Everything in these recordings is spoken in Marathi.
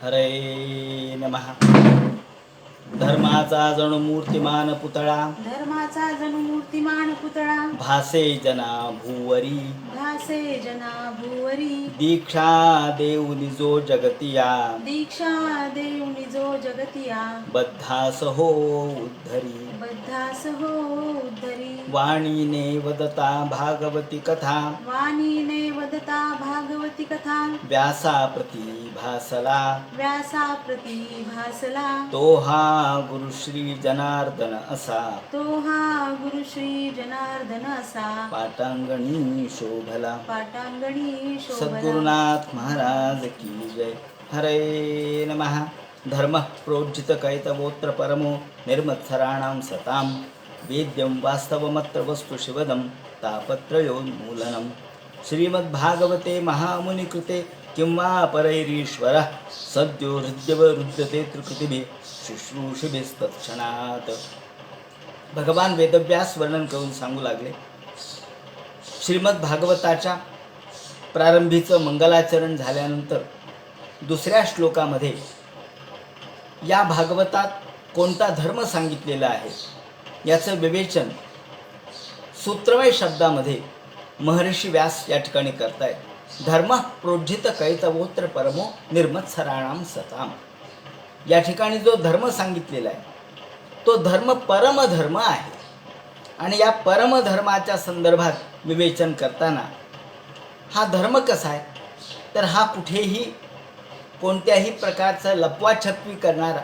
हरे नमः. धर्माचा जणू मूर्तिमान पुतळा, धर्माचा जणू मूर्तिमान पुतळा, भासे जना भूवरी. भासे जना भुवरी. दीक्षा देऊनी जो जगतिया, दीक्षा देऊनी जो जगतिया, बद्धास हो उद्धरी. बद्धास हो उद्धरी. वाणीने वदता भागवती कथा, वाणीने वदता भागवती कथा, व्यासाप्रती भासला. व्यासाप्रती भासला. तो हा गुरु श्री जनार्दन असा, तो हा गुरु श्री जनार्दन असा, पाटांगणी शोभला. पाटांगणी शोभला. सद्गुरुनाथ महाराज की जय. हरे नमः. धर्म प्रोज्जित कैतवोत्र परमो निर्मत्सराणां सतां, वेद्यं वास्तवमत्र वस्तु शिवदं तापत्रयोन्मूलनं. श्रीमद्भागवते महामुनिकृते किंवा परैरीश्वरः सद्यो हृद्यवरुध्यते त्रिकृतिभिः शुश्रूषिभिस्तत्क्षणात्. भगवान वेदव्यास वर्णन करून सांगू लागले. श्रीमद्भागवताच्या प्रारंभीचं मंगलाचरण झाल्यानंतर दुसऱ्या श्लोकामध्ये या भागवतात कोणता धर्म सांगितलेला आहे याचं विवेचन सूत्रमय शब्दामध्ये महर्षी व्यास या ठिकाणी करतायत. धर्म प्रोज्झित कैतवोत्र परमो निर्मत्सराणां सताम. या ठिकाणी जो धर्म सांगितलेला आहे तो धर्म परमधर्म आहे. आणि या परमधर्माच्या संदर्भात विवेचन करताना हा धर्म कसा आहे तर हा कुठेही कोणत्याही प्रकारचा लपवाछपवी करणारा,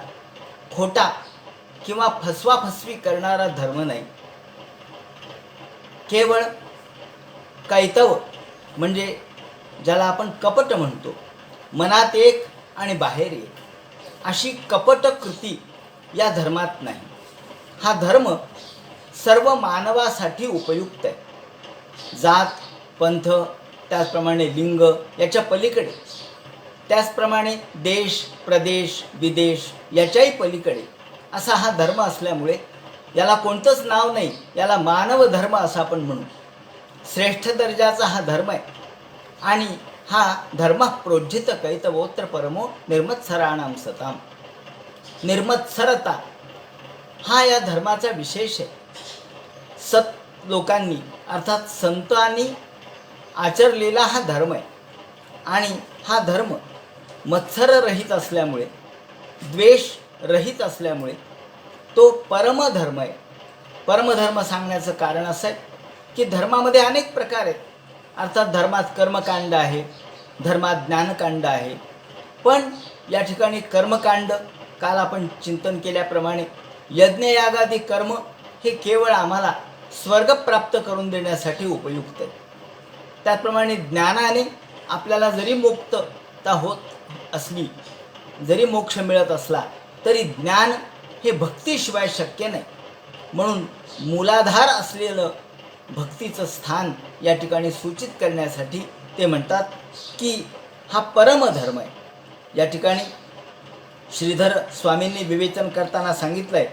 खोटा किंवा फसवाफसवी करणारा धर्म नाही. केवळ कैतव म्हणजे ज्याला आपण कपट म्हणतो, मनात एक आणि बाहेर एक, अशी कपट कृती या धर्मात नाही. हा धर्म सर्व मानवासाठी उपयुक्त आहे. जात, पंथ, त्याचप्रमाणे लिंग याच्या पलीकडे, त्याचप्रमाणे देश, प्रदेश, विदेश याच्याही पलीकडे असा हा धर्म असल्यामुळे याला कोणतंच नाव नाही, याला मानव धर्म असं आपण म्हणू. श्रेष्ठ दर्जाचा हा धर्म आहे. आणि हा धर्म प्रोज्झित कैतवोत्र परमो निर्मत्सराणां सताम. निर्मत्सरता हा या धर्माचा विशेष आहे. सत लोकांनी अर्थात संतांनी आचरलेला हा धर्म आहे. आणि हा धर्म मत्सररहित असल्यामुळे, द्वेष रहित असल्यामुळे तो परमधर्म आहे. परमधर्म सांगण्याचं कारण असं आहे की धर्मामध्ये अनेक प्रकार आहेत. अर्थात धर्मात कर्मकांड आहे, धर्मात ज्ञानकांड आहे. पण या ठिकाणी कर्मकांड काल आपण चिंतन केल्याप्रमाणे यज्ञयागादी कर्म हे केवळ आम्हाला स्वर्ग प्राप्त करून देण्यासाठी उपयुक्त आहे. त्याचप्रमाणे ज्ञानाने आपल्याला जरी मुक्तता होत असली, जरी मोक्ष मिळत असला तरी ज्ञान हे भक्तीशिवाय शक्य नाही. म्हणून मूलाधार असलेलं भक्तीचं स्थान या ठिकाणी सूचित करण्यासाठी ते म्हणतात की हा परमधर्म आहे. या ठिकाणी श्रीधर स्वामींनी विवेचन करताना सांगितलं आहे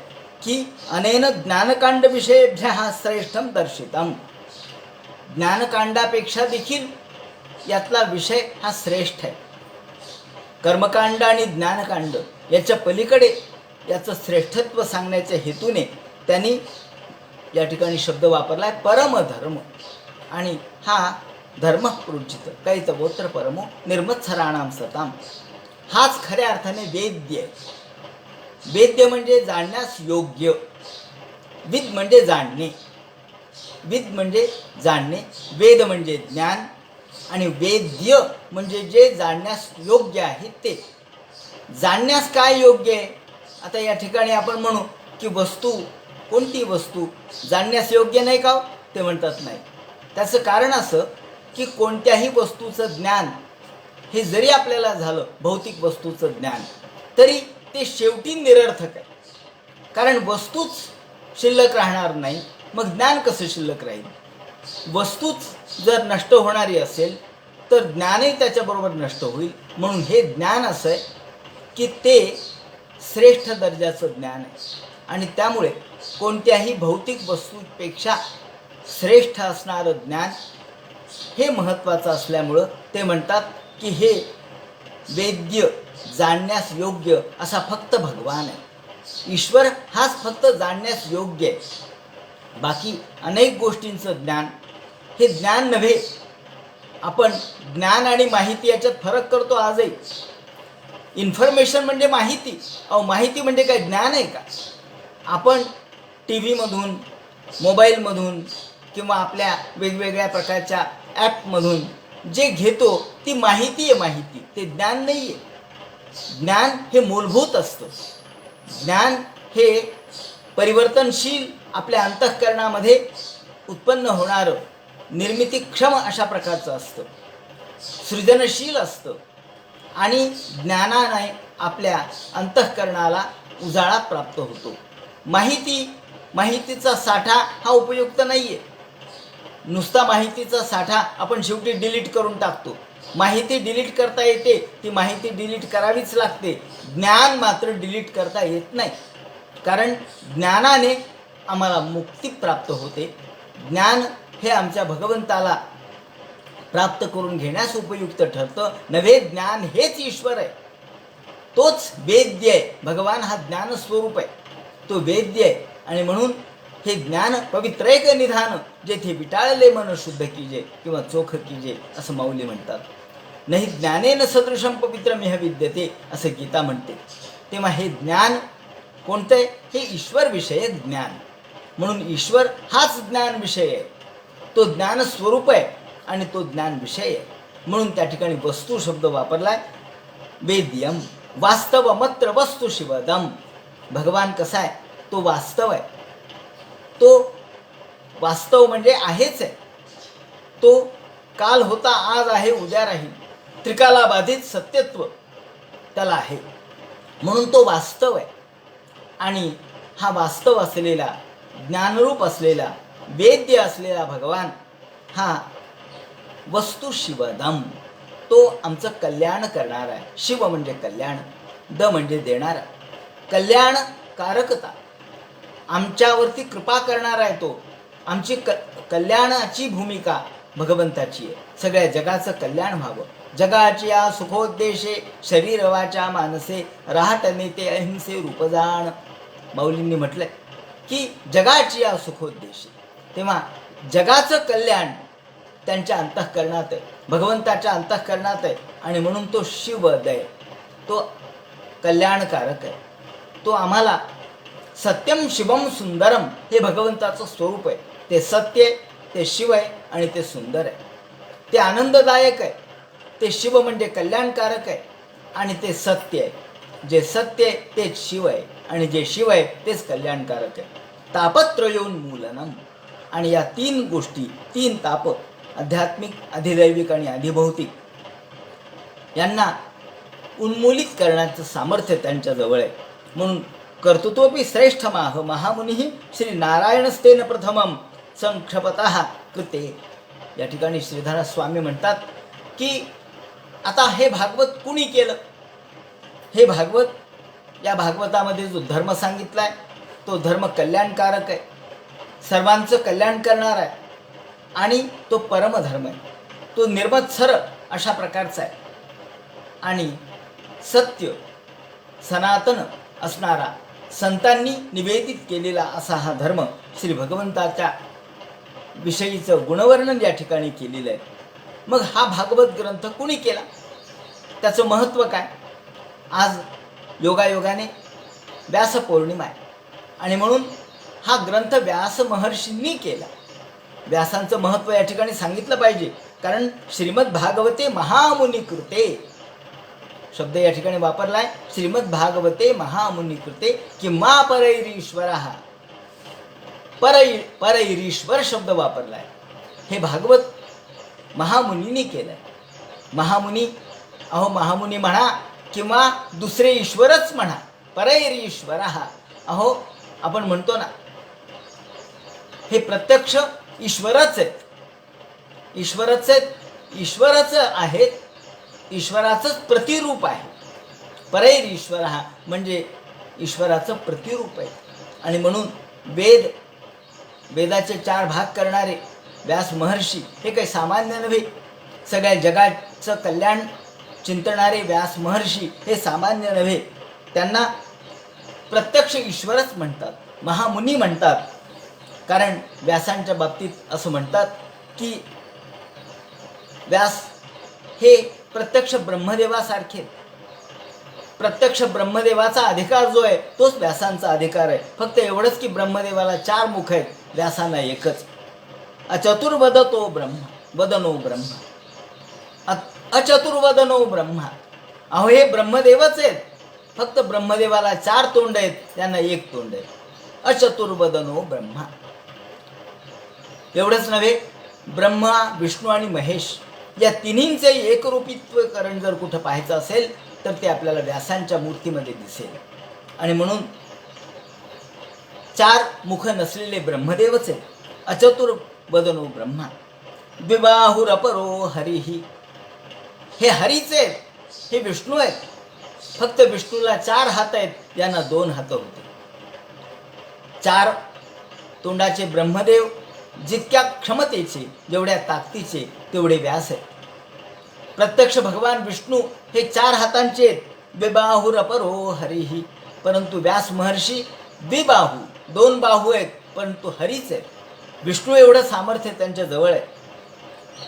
की अनेन ज्ञानकांड विषयेभ्यः श्रेष्ठम दर्शितम. ज्ञानकांडापेक्षा देखील यातला विषय हा श्रेष्ठ आहे. कर्मकांड आणि ज्ञानकांड याच्या पलीकडे याचं श्रेष्ठत्व सांगण्याच्या हेतूने त्यांनी या ठिकाणी शब्द वापरला आहे परमधर्म. आणि हा धर्म प्रोज्झित कैतवोत्र परमो निर्मत्सराणां सताम. हाच खऱ्या अर्थाने वेद्य आहे. वेद्य म्हणजे जाणण्यास योग्य. विद म्हणजे जाणणे, विद म्हणजे जाणणे, वेद म्हणजे ज्ञान आणि वेद्य म्हणजे जे जाणण्यास योग्य आहे ते. जाणण्यास काय योग्य आहे? आता या ठिकाणी आपण म्हणू की वस्तू, कोणती वस्तू जाणण्यास योग्य नाही का? ते म्हणतात नाही. त्याचं कारण असं की कोणत्याही वस्तूचं ज्ञान हे जरी आपल्याला झालं, भौतिक वस्तूचं ज्ञान, तरी ते शेवटी निरर्थक आहे. कारण वस्तूच शिल्लक राहणार नाही, मग ज्ञान कसं शिल्लक राहील? वस्तूच जर नष्ट होणारी असेल तर ज्ञानही त्याच्याबरोबर नष्ट होईल. म्हणून हे ज्ञान असं आहे की ते श्रेष्ठ दर्जाचं ज्ञान आहे. आणि त्यामुळे कोणत्याही भौतिक वस्तूपेक्षा श्रेष्ठ असणारं ज्ञान हे महत्त्वाचं असल्यामुळं ते म्हणतात की हे वेद्य, जाणण्यास योग्य असा फक्त भगवान आहे. ईश्वर हाच फक्त जाणण्यास योग्य आहे. बाकी अनेक गोष्टींचं ज्ञान हे ज्ञान नव्हे. आपण ज्ञान आणि माहिती याच्यात फरक करतो आजही. इन्फॉर्मेशन म्हणजे माहिती. माहिती म्हणजे काय ज्ञान आहे का? आपण टी व्हीमधून, मोबाईलमधून किंवा आपल्या वेगवेगळ्या प्रकारच्या ॲपमधून जे घेतो ती माहिती आहे. माहिती ते ज्ञान नाही आहे. ज्ञान हे मूलभूत असतं. ज्ञान हे परिवर्तनशील आपल्या अंतःकरणामध्ये उत्पन्न होणारं निर्मितीक्षम अशा प्रकारचं असतं, सृजनशील असतं आणि ज्ञानाने आपल्या अंतःकरणाला उजाळा प्राप्त होतो. माहितीचा साठा हा उपयुक्त नाही आहे. नुसता माहितीचा साठा आपण शेवटी डिलीट करून टाकतो. माहिती डिलीट करता येते, ती माहिती डिलीट करावीच लागते. ज्ञान मात्र डिलीट करता येत नाही. कारण ज्ञानाने आम्हाला मुक्ती प्राप्त होते. ज्ञान हे आमच्या भगवंताला प्राप्त करून घेण्यास उपयुक्त ठरतं. नव्हे, ज्ञान हेच ईश्वर आहे. तोच वेद्य आहे. भगवान हा ज्ञानस्वरूप आहे, तो वेद्य आहे. आणि म्हणून हे ज्ञान पवित्रैक निधान, जेथे विटाळले मन शुद्ध कीजे किंवा चोख कीजे असं माऊली म्हणतात. नाही ज्ञानेन सदृशम पवित्रमिह विद्यते असं गीता म्हणते. तेव्हा हे ज्ञान कोणतं आहे? हे ईश्वर विषयक ज्ञान. म्हणून ईश्वर हाच ज्ञान विषय आहे. तो ज्ञान स्वरूप आहे आणि तो ज्ञान विषय आहे. म्हणून त्या ठिकाणी वस्तू शब्द वापरलाय. वेद्यम वास्तवमत्र वस्तू शिवदम. भगवान कसा आहे? तो वास्तव आहे. तो वास्तव म्हणजे आहेच आहे. तो काल होता, आज आहे, उद्या राहील. त्रिकालाबाधित सत्यत्व त्याला आहे. म्हणून तो वास्तव आहे. आणि हा वास्तव असलेला, ज्ञानरूप असलेला, वेद्य असलेला भगवान हा वस्तू शिवदम, तो आमचं कल्याण करणार आहे. शिव म्हणजे कल्याण, द म्हणजे देणारा. कल्याण कारकता, आमच्यावरती कृपा करणार आहे तो. आमची कल्याणाची भूमिका भगवंताची आहे. सगळ्या जगाचं कल्याण व्हावं. जगाची या सुखोद्देशे शरीर वाचा मानसे राहटने ते अहिंसे रूपजाण. माऊलींनी म्हटलंय की जगाची या सुखोद्देशे. तेव्हा जगाचं कल्याण त्यांच्या अंतःकरणात आहे, भगवंताच्या अंतःकरणात आहे. आणि म्हणून तो शिवदय, तो कल्याणकारक आहे. तो आम्हाला सत्यम शिवम सुंदरम हे भगवंताचं स्वरूप आहे. ते सत्य आहे, ते शिव आहे आणि ते सुंदर आहे. ते आनंददायक आहे. ते शिव म्हणजे कल्याणकारक आहे आणि ते सत्य आहे. जे सत्य आहे तेच शिव आहे आणि जे शिव आहे तेच कल्याणकारक आहे. तापत्रयोन्मूलनम. आणि या तीन गोष्टी, तीन ताप, आध्यात्मिक, अधिदैविक आणि अधिभौतिक, यांना उन्मूलित करण्याचं सामर्थ्य त्यांच्याजवळ आहे. म्हणून कर्तृत्वपी श्रेष्ठ महामुनी श्री नारायणस्तेन प्रथमम संक्षपतः कृते. या ठिकाणी श्रीधर स्वामी म्हणतात की आता हे भागवत कुणी केलं? हे भागवत, या भागवतामध्ये जो धर्म सांगितला आहे तो धर्म कल्याणकारक आहे, सर्वांचं कल्याण करणार आहे आणि तो परमधर्म आहे. तो निर्मत्सर अशा प्रकारचा आहे आणि सत्य सनातन असणारा, संतांनी निवेदित केलेला असा हा धर्म श्री भगवंताच्या विषयीचं गुणवर्णन या ठिकाणी केलेलं आहे. मग हा भागवत ग्रंथ कुणी केला? त्याचं महत्त्व काय? आज योगायोगाने व्यास पौर्णिमा आहे आणि म्हणून हा ग्रंथ व्यास महर्षींनी केला. व्यासांचं महत्त्व या ठिकाणी सांगितलं पाहिजे. कारण श्रीमद भागवते महामुनी कृते शब्द या ठिकाणी वापरलाय. श्रीमद भागवते महामुनी कृते किंवा परैरीश्वरः, परैरीश्वर शब्द वापरलाय. हे भागवत महामुनींनी केलंय. महामुनी, महामुनी म्हणा किंवा दुसरे ईश्वरच म्हणा, परैरीश्वरः. आपण म्हणतो ना, हे प्रत्यक्ष ईश्वरच आहेत, ईश्वरच आहेत, ईश्वरच आहेत, ईश्वराचंच प्रतिरूप आहे. परैरीश्वरः म्हणजे ईश्वराचं प्रतिरूप आहे. आणि म्हणून वेदाचे 4 भाग करणारे व्यास महर्षी हे काही सामान्य नव्हे. सगळ्या जगाचं कल्याण चिंतणारे व्यास महर्षी हे सामान्य नव्हे, त्यांना प्रत्यक्ष ईश्वरच म्हणतात, महामुनी म्हणतात. कारण व्यासांच्या बाबतीत असं म्हणतात की व्यास हे प्रत्यक्ष ब्रह्मदेवासारखे. प्रत्यक्ष ब्रह्मदेवाचा अधिकार जो आहे तोच व्यासांचा अधिकार आहे. फक्त एवढंच की ब्रह्मदेवाला 4 मुख आहेत, व्यासांना एकच. अचतुर्वदतो ब्रह्म वदनो ब्रह्म अचतुर्वदनो ब्रह्मा. अहो हे ब्रह्मदेवच आहेत, फक्त ब्रह्मदेवाला 4 तोंड आहेत, त्यांना 1 तोंड आहे. अचतुर्वदनो ब्रह्मा. एवढंच नव्हे, ब्रह्मा विष्णू आणि महेश या तिन्हींचे एकरूपित्वकरण जर कुठं पाहायचं असेल तर ते आपल्याला व्यासांच्या मूर्तीमध्ये दिसेल. आणि म्हणून 4 मुख नसलेले ब्रह्मदेवच आहेत. अचतुर्वदनो ब्रह्मा द्विबाहुरपरो हरिही. हे हरीच आहेत, हे विष्णू आहेत. फक्त विष्णूला 4 हात आहेत, यांना 2 हात होते. 4 तोंडाचे ब्रह्मदेव जितक्या क्षमतेचे, जेवढ्या ताकदीचे, तेवढे व्यास आहेत. प्रत्यक्ष भगवान विष्णू हे 4 हातांचे आहेत, द्विबाहुरपरो हरिही. परंतु व्यास महर्षी द्विबाहू, 2 बाहू आहेत, परंतु हरीच आहेत. विष्णू एवढं सामर्थ्य त्यांच्या जवळ आहे.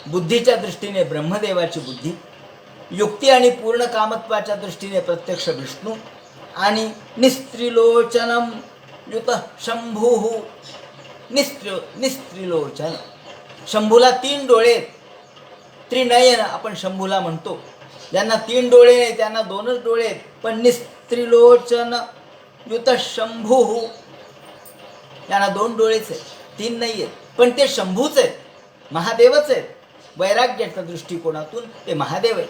बुद्धीच्या दृष्टीने ब्रह्मदेवाची बुद्धी, युक्ती आणि पूर्ण कामत्वाच्या दृष्टीने प्रत्यक्ष विष्णू, आणि निस्त्रिलोचनम युत शंभू. निस्त्रिलोचन, शंभूला 3 डोळे आहेत. त्रिनयन आपण शंभूला म्हणतो. ज्यांना 3 डोळे नाही त्यांना 2च डोळे आहेत. पण निस्त्रिलोचन युत शंभू, यांना 2 डोळेच आहेत, 3 नाही आहेत. पण ते शंभूच आहेत, महादेवच आहेत. वैराग्याच्या दृष्टिकोनातून ते महादेव आहेत,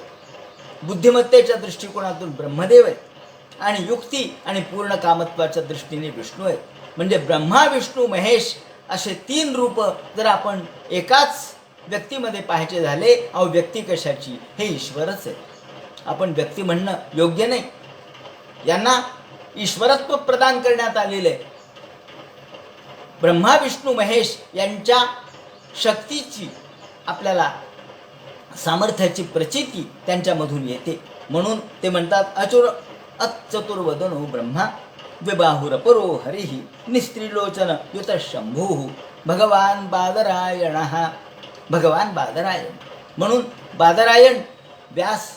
बुद्धिमत्तेच्या दृष्टिकोनातून ब्रह्मदेव आहेत, आणि युक्ती आणि पूर्ण कामत्वाच्या दृष्टीने विष्णू आहेत. म्हणजे ब्रह्मा विष्णू महेश असे 3 रूप जर आपण एकाच व्यक्तीमध्ये पाहायचे झाले, अहो व्यक्ती कशाची, हे ईश्वरच आहे. आपण व्यक्ती म्हणणं योग्य नाही. यांना ईश्वरत्व प्रदान करण्यात आलेलं आहे. ब्रह्मा विष्णू महेश यांच्या शक्तीची, आपल्याला सामर्थ्याची प्रचिती त्यांच्यामधून येते. म्हणून ते म्हणतात अचतुर्वदनो ब्रह्मा द्विबाहुरपरो हरिही निस्त्रिलोचन युत शंभू भगवान बादरायण. भगवान बादरायण. म्हणून बादरायण व्यास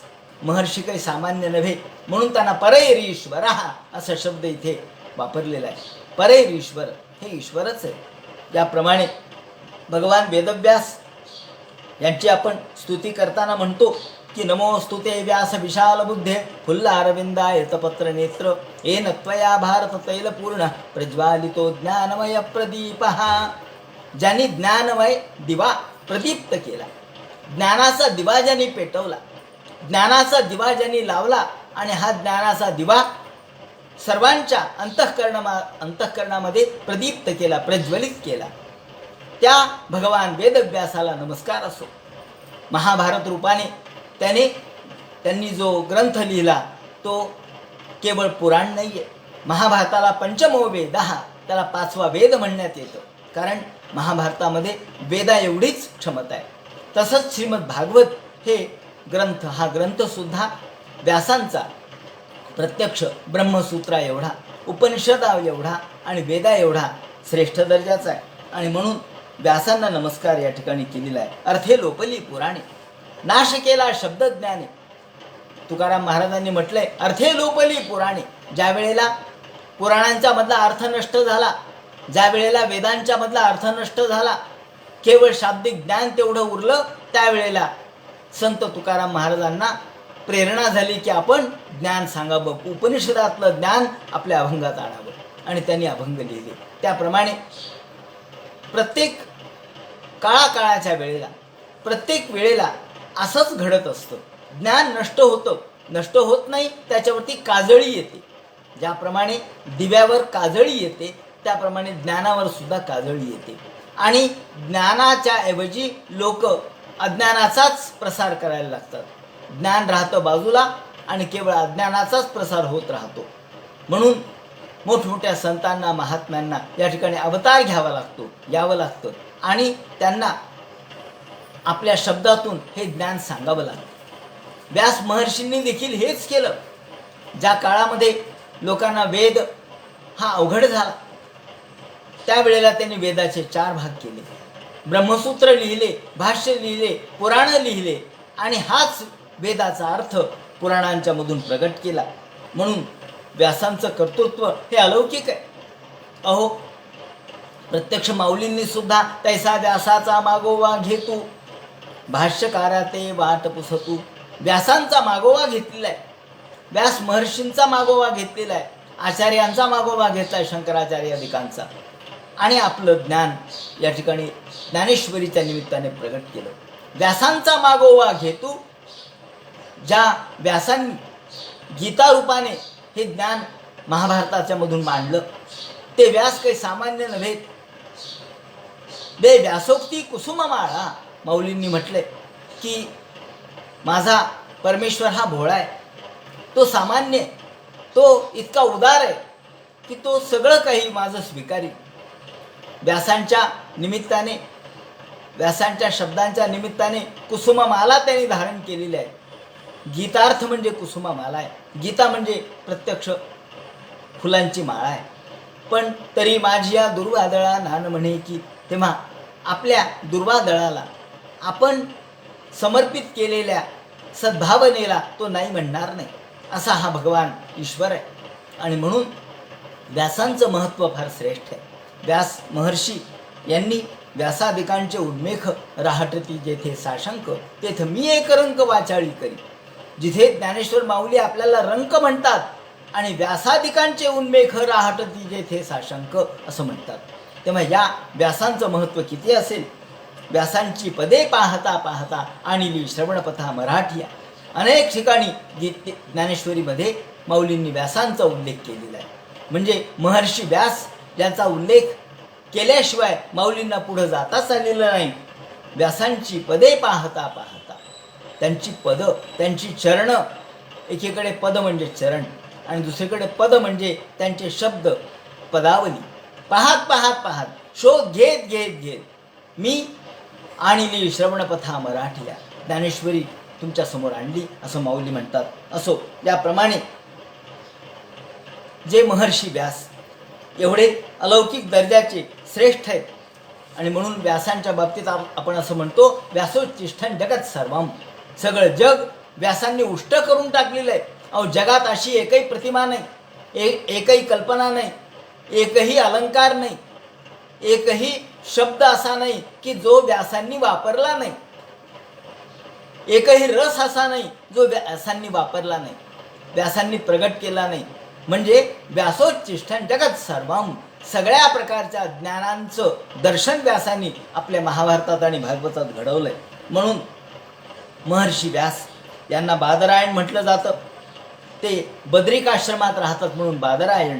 महर्षी काही सामान्य नव्हे, म्हणून त्यांना परैरीश्वर असा शब्द इथे वापरलेला आहे. परैरीश्वर हे ईश्वरच आहे. ज्याप्रमाणे भगवान वेदव्यास यांची आपण स्तुती करताना म्हणतो की नमोस्तुते व्यास विशाल बुद्धे फुल्लारविंदाय तपत्र नेत्र येन त्वया भारत तैलपूर्ण प्रज्वालितो ज्ञानमय प्रदीप. ज्यांनी ज्ञानमय दिवा प्रदीप्त केला, ज्ञानाचा दिवा ज्यांनी पेटवला, ज्ञानाचा दिवा ज्यांनी लावला, आणि हा ज्ञानाचा दिवा सर्वांच्या अंतःकरणामध्ये प्रदीप्त केला, प्रज्वलित केला, त्या भगवान वेदव्यासाला नमस्कार असो. महाभारत रूपाने त्यांनी जो ग्रंथ लिहिला तो केवळ पुराण नाही आहे. महाभारताला पंचमो वेद, त्याला 5वा वेद म्हणण्यात येतं. कारण महाभारतामध्ये वेदा एवढीच क्षमता आहे. तसंच श्रीमद भागवत हे ग्रंथ, हा ग्रंथसुद्धा व्यासांचा प्रत्यक्ष ब्रह्मसूत्रा एवढा, उपनिषदा एवढा आणि वेदा एवढा श्रेष्ठ दर्जाचा आहे. आणि म्हणून व्यासांना नमस्कार या ठिकाणी केलेला आहे. अर्थे लोपली पुराणे नाश केला शब्दज्ञाने. तुकाराम महाराजांनी म्हटलंय अर्थे लोपली पुराणे. ज्या वेळेला पुराणांच्या मधला अर्थ नष्ट झाला, ज्या वेळेला वेदांच्या मधला अर्थ नष्ट झाला, केवळ शाब्दिक ज्ञान तेवढं उरलं, त्यावेळेला संत तुकाराम महाराजांना प्रेरणा झाली की आपण ज्ञान सांगावं, उपनिषदातलं ज्ञान आपल्या अभंगात आणावं. आणि त्यांनी अभंग लिहिले. त्याप्रमाणे प्रत्येक काळाच्या वेळेला, प्रत्येक वेळेला असंच घडत असतं. ज्ञान नष्ट होतं, नष्ट होत नाही, त्याच्यावरती काजळी येते. ज्याप्रमाणे दिव्यावर काजळी येते, त्याप्रमाणे ज्ञानावर सुद्धा काजळी येते. आणि ज्ञानाच्या ऐवजी लोक अज्ञानाचाच प्रसार करायला लागतात. ज्ञान राहतं बाजूला आणि केवळ अज्ञानाचाच प्रसार होत राहतो. म्हणून मोठमोठ्या संतांना, महात्म्यांना या ठिकाणी अवतार घ्यावा लागतो, यावं लागतं, आणि त्यांना आपल्या शब्दातून हे ज्ञान सांगावं लागतं. व्यास महर्षींनी देखील हेच केलं. ज्या काळामध्ये लोकांना वेद हा अवघड झाला, त्यावेळेला त्यांनी वेदाचे 4 भाग केले, ब्रह्मसूत्र लिहिले, भाष्य लिहिले, पुराण लिहिले आणि हाच वेदाचा अर्थ पुराणांच्या मधून प्रगट केला. म्हणून व्यासांचं कर्तृत्व हे अलौकिक आहे. अहो, प्रत्यक्ष माऊलींनी सुद्धा तैसा व्यासाचा मागोवा घेतू, भाष्यकारा ते वाट पुसतू, व्यासांचा मागोवा घेतलेला आहे. व्यास महर्षींचा मागोवा घेतलेला आहे, आचार्यांचा मागोवा घेतलाय, शंकराचार्य आदिकांचा, आणि आपलं ज्ञान या ठिकाणी ज्ञानेश्वरीच्या निमित्ताने प्रगट केलं. व्यासांचा मागोवा घेतू, ज्या व्यासांनी गीता रूपाने हे ज्ञान महाभारताच्या मधून मांडलं, ते व्यास काही सामान्य नव्हे. दे व्यासोक्ती कुसुम माळा, माऊलींनी म्हटले की माझा परमेश्वर हा भोळा आहे, तो सामान्य, तो इतका उदार आहे की तो सगळं काही माझं स्वीकारी. व्यासांच्या निमित्ताने, व्यासांच्या शब्दांच्या निमित्ताने कुसुममाला त्यांनी धारण केलेली आहे. गीतार्थ म्हणजे कुसुममाला आहे. गीता म्हणजे प्रत्यक्ष फुलांची माळा आहे. पण तरी माझी या दुर्वादळा नान म्हणे की, तेव्हा आपल्या दुर्वादळाला आपण समर्पित केलेल्या सद्भावनेला तो नाही म्हणणार नाही, असा हा भगवान ईश्वर आहे. आणि म्हणून व्यासांचं महत्त्व फार श्रेष्ठ आहे. व्यास महर्षी यांनी व्यासादिकांचे उन्मेख राहटती जेथे साशंक, तेथे मी एक रंक वाचाळी करी. जिथे ज्ञानेश्वर माऊली आपल्याला रंक म्हणतात आणि व्यासादिकांचे उन्मेख राहटती जेथे साशंक असं म्हणतात, तेव्हा या व्यासांचं महत्त्व किती असेल. व्यासांची पदे पाहता पाहता आणिली श्रवणपथा मराठीया. अनेक ठिकाणी ज्ञानेश्वरीमध्ये माऊलींनी व्यासांचा उल्लेख केलेला आहे. म्हणजे महर्षी व्यास यांचा उल्लेख केल्याशिवाय माऊलींना पुढं जाताच आलेलं नाही. व्यासांची पदे पाहता पाहता, त्यांची पदं, त्यांची चरण, एकीकडे पद म्हणजे चरण आणि दुसरीकडे पद म्हणजे त्यांचे शब्द, पदावली, पाहत पाहत पाहत, शोध घेत घेत घेत मी आणली श्रवणपथा मराठीया, ज्ञानेश्वरी तुमच्या समोर आणली असं माऊली म्हणतात. असो, याप्रमाणे जे महर्षी व्यास एवढे अलौकिक दर्जाचे श्रेष्ठ आहेत आणि म्हणून व्यासांच्या बाबतीत आपण असं म्हणतो, व्यासोच्चिष्ठं जगत सर्वम, सगळं जग व्यासांनी उष्ट करून टाकलेलं आहे. अहो, जगात अशी एकही प्रतिमा नाही, एकही कल्पना नाही, एकही अलंकार नाही, एकही शब्द असा नाही की जो व्यासांनी वापरला नाही, एकही रस असा नाही जो व्यासांनी वापरला नाही, व्यासांनी प्रगट केला नाही. म्हणजे व्यासोच्चिष्ठं जगत सर्वम, सगळ्या प्रकारच्या ज्ञानांचं दर्शन व्यासांनी आपल्या महाभारतात आणि भागवतात घडवलंय. म्हणून महर्षी व्यास यांना बादरायण म्हटलं जातं. ते बद्रिकाश्रमात राहतात म्हणून बादरायण.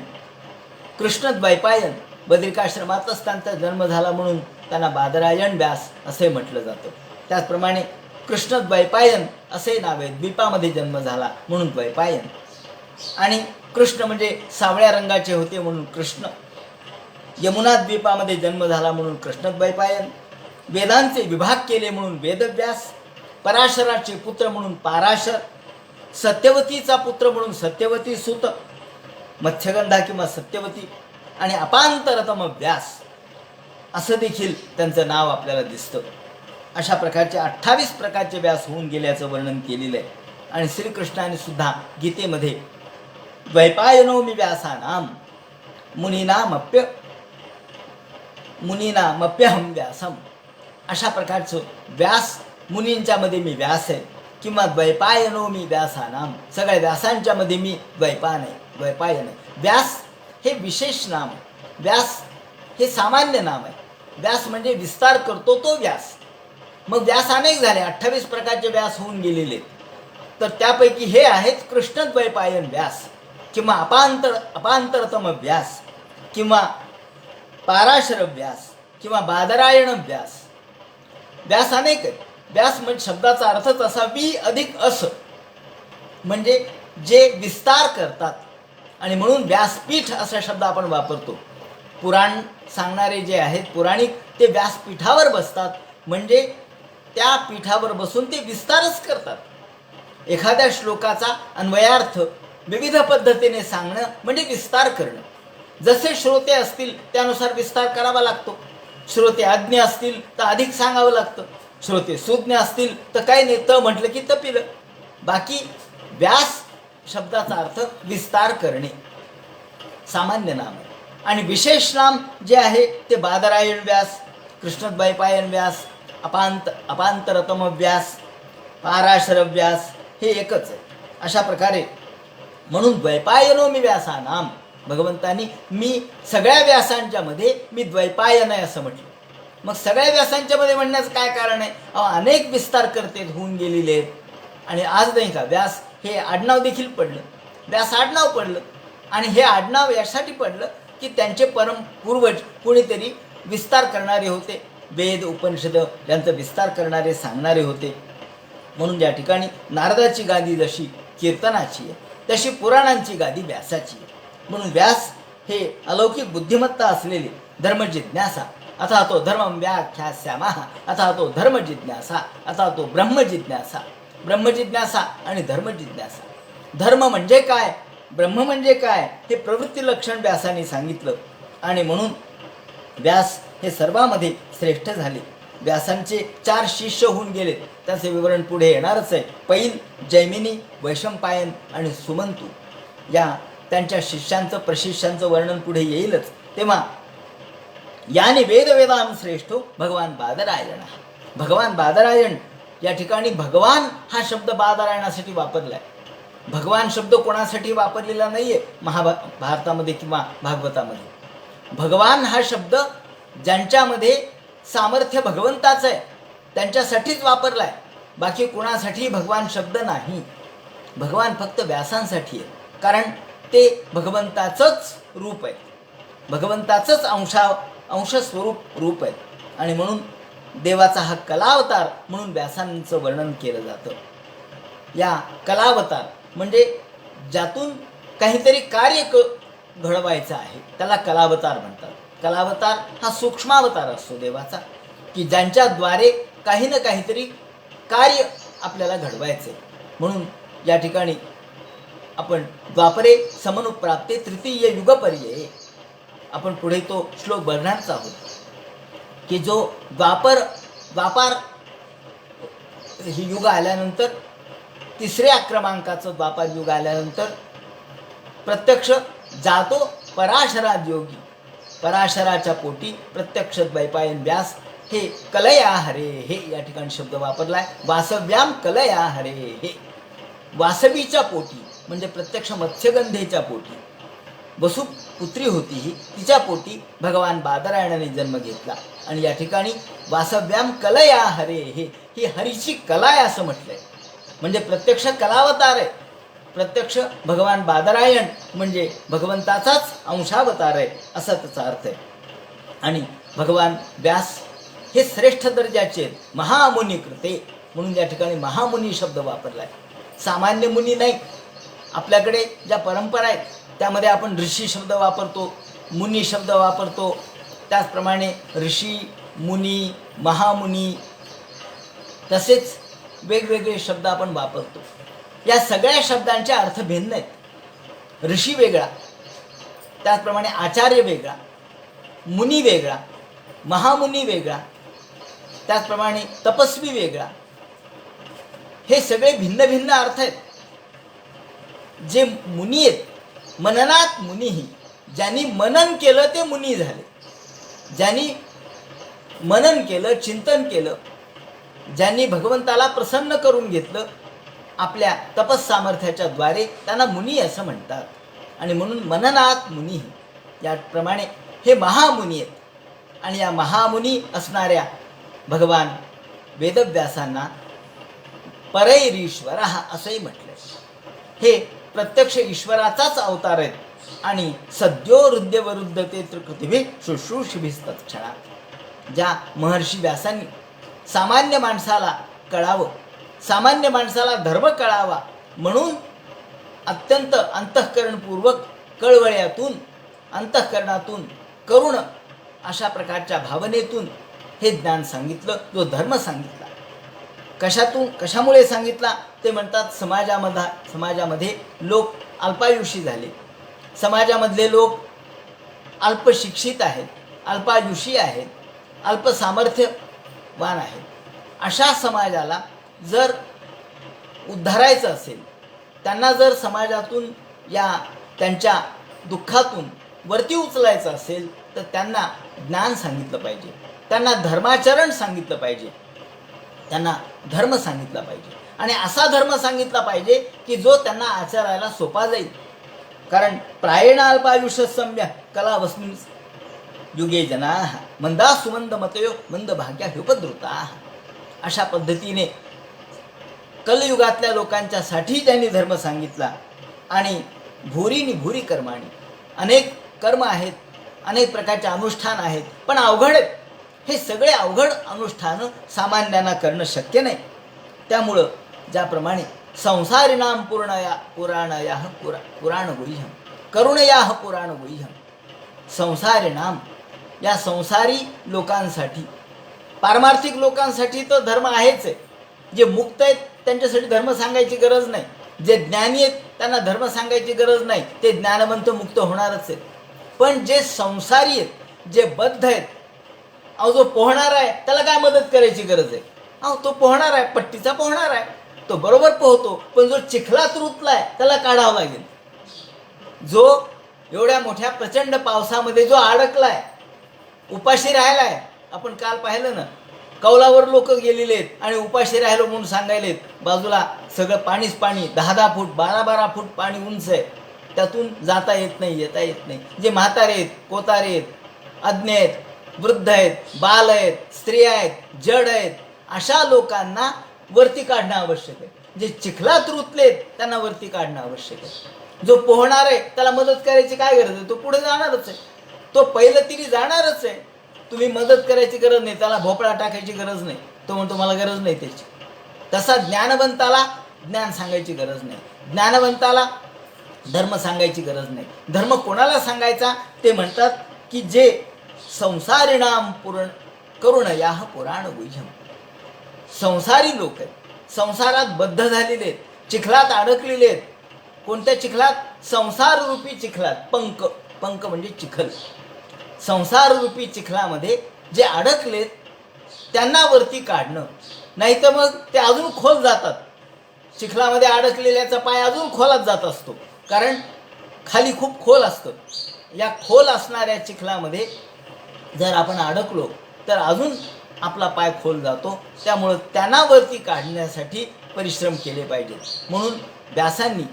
कृष्णद्वैपायन, बद्रिकाश्रमातच त्यांचा जन्म झाला म्हणून त्यांना बादरायण व्यास असे म्हटलं जातं. त्याचप्रमाणे कृष्णद्वैपायन असे नाव आहे. द्वीपामध्ये जन्म झाला म्हणून द्वैपायन. आणि कृष्ण म्हणजे सावळ्या रंगाचे होते म्हणून कृष्ण. यमुना द्वीपामध्ये जन्म झाला म्हणून कृष्णद्वैपायन. वेदांचे विभाग केले म्हणून वेदव्यास. पराशराचे पुत्र म्हणून पाराशर. सत्यवतीचा पुत्र म्हणून सत्यवती सुत, मत्स्यगंधा किंवा सत्यवती. आणि अपांतरतम व्यास असं देखील त्यांचं नाव आपल्याला दिसतं. अशा प्रकारचे 28 प्रकारचे व्यास होऊन गेल्याचं वर्णन केलेलं आहे. आणि श्रीकृष्णाने सुद्धा गीतेमध्ये द्वैपायनो मी व्यासानाम मुनीनामप्यहम व्यासम, अशा प्रकारचं व्यास मुनींच्या मध्ये मी व्यास आहे, किंवा द्वैपायनो मी व्यासानाम, सगळ्या व्यासांच्या मध्ये मी द्वैपायन आहे. व्यास हे विशेष नाम आहे, व्यास हे सामान्य नाम आहे. व्यास म्हणजे विस्तार करतो तो व्यास. मग व्यास अनेक झाले, 28 प्रकारचे व्यास होऊन गेलेले. तर त्यापैकी हे आहेत कृष्णद्वैपायन व्यास, किंवा अपांतरतम व्यास, किंवा पाराशर व्यास, किंवा बादरायण व्यास. व्यास अनेक आहेत. व्यास म्हणजे शब्दाचा अर्थच असा वि अधिक अस, म्हणजे जे विस्तार करतात. आणि म्हणून व्यासपीठ असा शब्द आपण वापरतो. पुराण सांगणारे जे आहेत पुराणिक, ते व्यासपीठावर बसतात, म्हणजे त्या पीठावर बसून ते विस्तारच करतात. एखाद्या श्लोकाचा अन्वयार्थ विविध पद्धतीने सांगणं म्हणजे विस्तार करणं. जसे श्रोते असतील त्यानुसार विस्तार करावा लागतो. श्रोते अज्ञ असतील तर अधिक सांगावं लागतं. श्रोते सुज्ञ असतील तर काही नाही, त म्हटलं की तपिलं. बाकी व्यास शब्दाचा अर्थ विस्तार करणे सामान्य नाम आहे. आणि विशेष नाम जे आहे ते बादरायण व्यास, कृष्णद्वैपायन व्यास, अपांतरतम व्यास, पाराशर व्यास हे एकच आहे. अशा प्रकारे म्हणून द्वैपायनो मी व्यासा नाम, भगवंतांनी मी सगळ्या व्यासांच्या मध्ये मी द्वैपायन आहे असं म्हटलं. मग सगळ्या व्यासांच्या मध्ये म्हणण्याचं काय कारण आहे? अनेक विस्तार करते होऊन गेलेले आहेत. आणि आज नाही का व्यास हे आडनाव देखील पडलं, व्यास आडनाव पडलं. आणि हे आडनाव यासाठी पडलं की त्यांचे पूर्वज कोणीतरी विस्तार करणारे होते, वेद उपनिषद यांचा विस्तार करणारे सांगणारे होते. म्हणून या ठिकाणी नारदाची गादी जशी कीर्तनाची आहे तशी पुराणांची गादी व्यासाची आहे. म्हणून व्यास हे अलौकिक बुद्धिमत्ता असलेले धर्मजिज्ञासा, अथा तो धर्मं व्याख्यास्यामः, अथा तो धर्मजिज्ञासा, अथा तो ब्रह्मजिज्ञासा. ब्रह्मजिज्ञासा आणि धर्मजिज्ञासा. धर्म म्हणजे काय, ब्रह्म म्हणजे काय हे प्रवृत्ती लक्षण व्यासाने सांगितलं. आणि म्हणून व्यास हे सर्वांमध्ये श्रेष्ठ झाले. व्यासांचे 4 शिष्य होऊन गेले, त्याचे विवरण पुढे येणारच आहे. पैल, जैमिनी, वैशंपायन आणि सुमंतू या त्यांच्या शिष्यांचं प्रशिष्यांचं वर्णन पुढे येईलच. तेव्हा याने वेदवेदान श्रेष्ठो भगवान बादरायण. भगवान बादरायण या ठिकाणी भगवान हा शब्द बादरायणासाठी वापरला आहे. भगवान शब्द कोणासाठी वापरलेला नाही आहे महाभारतामध्ये किंवा भागवतामध्ये. भगवान हा शब्द ज्यांच्यामध्ये सामर्थ्य भगवंताचं आहे त्यांच्यासाठीच वापरला आहे. बाकी कोणासाठी भगवान शब्द नाही. भगवान फक्त व्यासांसाठी आहे, कारण ते भगवंताचंच रूप आहे, भगवंताचंच अंशस्वरूप रूप आहे. आणि म्हणून देवाचा हा कलावतार म्हणून व्यासांचं वर्णन केलं जातं. या कलावतार म्हणजे ज्यातून काहीतरी कार्य घडवायचं आहे त्याला कलावतार म्हणतात. कलावतार हा सूक्ष्मावतार असतो देवाचा, की ज्यांच्याद्वारे काही ना काहीतरी कार्य आपल्याला घडवायचे. म्हणून या ठिकाणी आपण द्वापरे समनुप्राप्ते तृतीय युगपर्यये आपण पुढे तो श्लोक बघणारच आहोत, की जो द्वापार ही युग आल्यानंतर, तिसऱ्या क्रमांकाचं द्वापार युग आल्यानंतर प्रत्यक्ष जातो पराशरात योगी. पराशराच्या पोटी प्रत्यक्ष द्वैपायन व्यास हे कलया हरे हे या ठिकाणी शब्द वापरलाय. वासव्याम कलया हरे हे वासवीच्या पोटी म्हणजे प्रत्यक्ष मत्स्यगंधेच्या पोटी वसुपुत्री होती ही, तिच्या पोटी भगवान बादरायणाने जन्म घेतला. आणि या ठिकाणी वासव्याम कलया हरे हे ही हरीची कला आहे असं म्हटलंय. म्हणजे प्रत्यक्ष कलावतार आहे. प्रत्यक्ष भगवान बादरायण म्हणजे भगवंताचाच अंशावतार आहे असा त्याचा अर्थ आहे. आणि भगवान व्यास हे श्रेष्ठ दर्जाचे आहेत, महामुनी कृते म्हणून या ठिकाणी महामुनी शब्द वापरला आहे. सामान्य मुनी नाही. आपल्याकडे ज्या परंपरा आहेत त्यामध्ये आपण ऋषी शब्द वापरतो, मुनी शब्द वापरतो. त्याचप्रमाणे ऋषी, मुनी, महामुनी तसेच वेगवेगळे शब्द आपण वापरतो. या सगळ्या शब्दांचे अर्थ भिन्न आहेत. ऋषी वेगळा, त्याचप्रमाणे आचार्य वेगळा, मुनी वेगळा, महामुनी वेगळा, त्याचप्रमाणे तपस्वी वेगळा. हे सगळे भिन्न भिन्न अर्थ आहेत. जे मुनी आहेत, मननात मुनीही, ज्यांनी मनन केलं ते मुनी झाले. ज्यांनी मनन केलं, चिंतन केलं, ज्यांनी भगवंताला प्रसन्न करून घेतलं आपल्या तपस सामर्थ्याच्या द्वारे, त्यांना मुनी असं म्हणतात. आणि म्हणून मननात मुनी याप्रमाणे हे महामुनी आहेत. आणि या महामुनी असणाऱ्या भगवान वेदव्यासांना परैरीश्वर असंही म्हटलं. हे प्रत्यक्ष ईश्वराचाच अवतार आहेत. आणि सद्यो हृदयवरुद्ध ते त्रिकृतिभि शुश्रूषिभिस्तत्क्षणा. ज्या महर्षी व्यासांनी सामान्य माणसाला कळावं, सामान्य माणसाला धर्म कळावा म्हणून अत्यंत अंतःकरणपूर्वक कळवळ्यातून, अंतःकरणातून करुण अशा प्रकारच्या भावनेतून हे ज्ञान सांगितलं, जो धर्म सांगितला. कशामुळे सांगितला ते म्हणतात समाजामध्ये लोक अल्पायुषी झाले, समाजामधले लोक अल्पशिक्षित आहेत, अल्पायुषी आहेत, अल्पसामर्थ्यवान आहेत. अशा समाजाला जर उद्धारायचं असेल, त्यांना जर समाजातून या त्यांच्या दुःखातून वरती उचलायचं असेल तर त्यांना ज्ञान सांगितलं पाहिजे, त्यांना धर्माचरण सांगितलं पाहिजे, त्यांना धर्म सांगितला पाहिजे. आणि असा धर्म सांगितला पाहिजे की जो त्यांना आचरायला सोपा जाईल. कारण प्रायेण अल्पायुष्य सम्य कला वस्मिन् युगे जना मंदा सुमंद मतयो मंद भाग्या ह्युपद्रुता. अशा पद्धतीने कलयुगातल्या लोकांच्यासाठी त्यांनी धर्म सांगितला. आणि भूरीनी भूरी कर्माणी, अनेक कर्म आहेत, अनेक प्रकारचे अनुष्ठान आहेत, पण अवघड आहेत. हे सगळे अवघड अनुष्ठानं सामान्यांना करणं शक्य नाही. त्यामुळं ज्याप्रमाणे संसारिणाम पुराणयाः पुराण गुह्यम करुणयाः पुराण गुह्यम, संसारिणाम या संसारी लोकांसाठी, पारमार्थिक लोकांसाठी तर धर्म आहेच आहे. जे मुक्त आहेत त्यांच्यासाठी धर्म सांगायची गरज नाही, जे ज्ञानी आहेत त्यांना धर्म सांगायची गरज नाही, ते ज्ञानवंत मुक्त होणारच आहेत. पण जे संसारी आहेत, जे बद्ध आहेत, अहो जो पोहणार आहे त्याला काय मदत करायची गरज आहे? अहो तो पोहणार आहे, पट्टीचा पोहणार आहे, तो बरोबर पोहतो. पण जो चिखलात रुतलाय त्याला काढावं लागेल. जो एवढ्या मोठ्या प्रचंड पावसामध्ये जो अडकलाय, उपाशी राहिलाय, आपण काल पाहिलं ना, कौलावर लोक गेलेले आहेत आणि उपाशी राहिलो म्हणून सांगायलेत. बाजूला सगळं पाणीच पाणी, 10-10 फूट 12-12 फूट पाणी उंच आहे, त्यातून जाता येत नाही, येता येत नाही. जे म्हातारे आहेत, कोतारे आहेत, अज्ञ आहेत, वृद्ध आहेत, बाल आहेत, स्त्रिया आहेत, जड आहेत, अशा लोकांना वरती काढणं आवश्यक आहे. जे चिखलात रुतलेत त्यांना वरती काढणं आवश्यक आहे. जो पोहणार आहे त्याला मदत करायची काय गरज आहे? तो पुढे जाणारच आहे, तो पहिलं तिरी जाणारच आहे. तुम्ही मदत करायची गरज नाही, त्याला भोपळा टाकायची गरज नाही, तो म्हणतो मला गरज नाही त्याची. तसा ज्ञानवंताला ज्ञान सांगायची गरज नाही, ज्ञानवंताला धर्म सांगायची गरज नाही. धर्म कोणाला सांगायचा? ते म्हणतात की जे संसारिणाम करुणयाः पुराण गुह्यम, संसारी लोक आहेत, संसारात बद्ध झालेले आहेत, चिखलात अडकलेले आहेत. कोणत्या चिखलात? संसार रूपी चिखलात. पंक म्हणजे चिखल. संसार रूपी चिखलामध्ये जे अडकलेत त्यांना वरती काढणं, नाही तर मग ते अजून खोल जातात. चिखलामध्ये अडकलेल्याचा पाय अजून खोलात जात असतो, कारण खाली खूप खोल असतं. या खोल असणाऱ्या चिखलामध्ये जर आपण अडकलो तर अजून आपला पाय खोल जातो. त्यामुळं त्यांना वरती काढण्यासाठी परिश्रम केले पाहिजेत. म्हणून व्यासांनी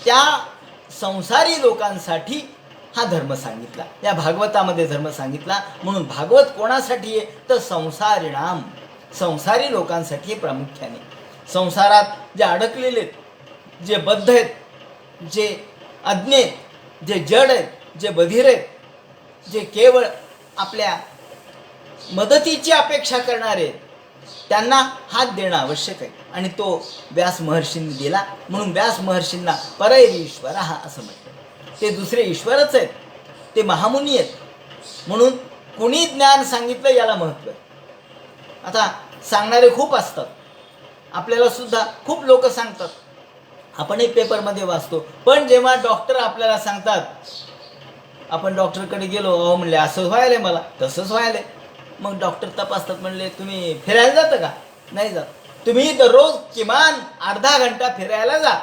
त्या संसारी लोकांसाठी हा धर्म सांगितला, या भागवतामध्ये धर्म सांगितला. म्हणून भागवत कोणासाठी आहे? तर संसारिणाम, संसारी लोकांसाठी प्रामुख्याने. संसारात जे अडकलेले आहेत, जे बद्ध आहेत, जे अज्ञ आहेत, जे जड आहेत, जे बधिर आहेत, जे केवळ आपल्या मदतीची अपेक्षा करणारे, त्यांना हात देणं आवश्यक आहे. आणि तो व्यास महर्षींनी दिला. म्हणून व्यास महर्षींना परैरीश्वर असं म्हटलं. ते दुसरे ईश्वरच आहेत, ते महामुनी आहेत. म्हणून कुणी ज्ञान सांगितलं याला महत्त्व आहे. आता सांगणारे खूप असतात, आपल्याला सुद्धा खूप लोक सांगतात, आपणही पेपरमध्ये वाचतो. पण जेव्हा डॉक्टर आपल्याला सांगतात, आपण डॉक्टरकडे गेलो, अहो म्हणले असं व्हायलंय मला, तसंच व्हायलंय. मग डॉक्टर तपासतात, म्हणले तुम्ही फिरायला जातं का? नाही जात. तुम्ही दररोज किमान अर्धा घंटा फिरायला जा.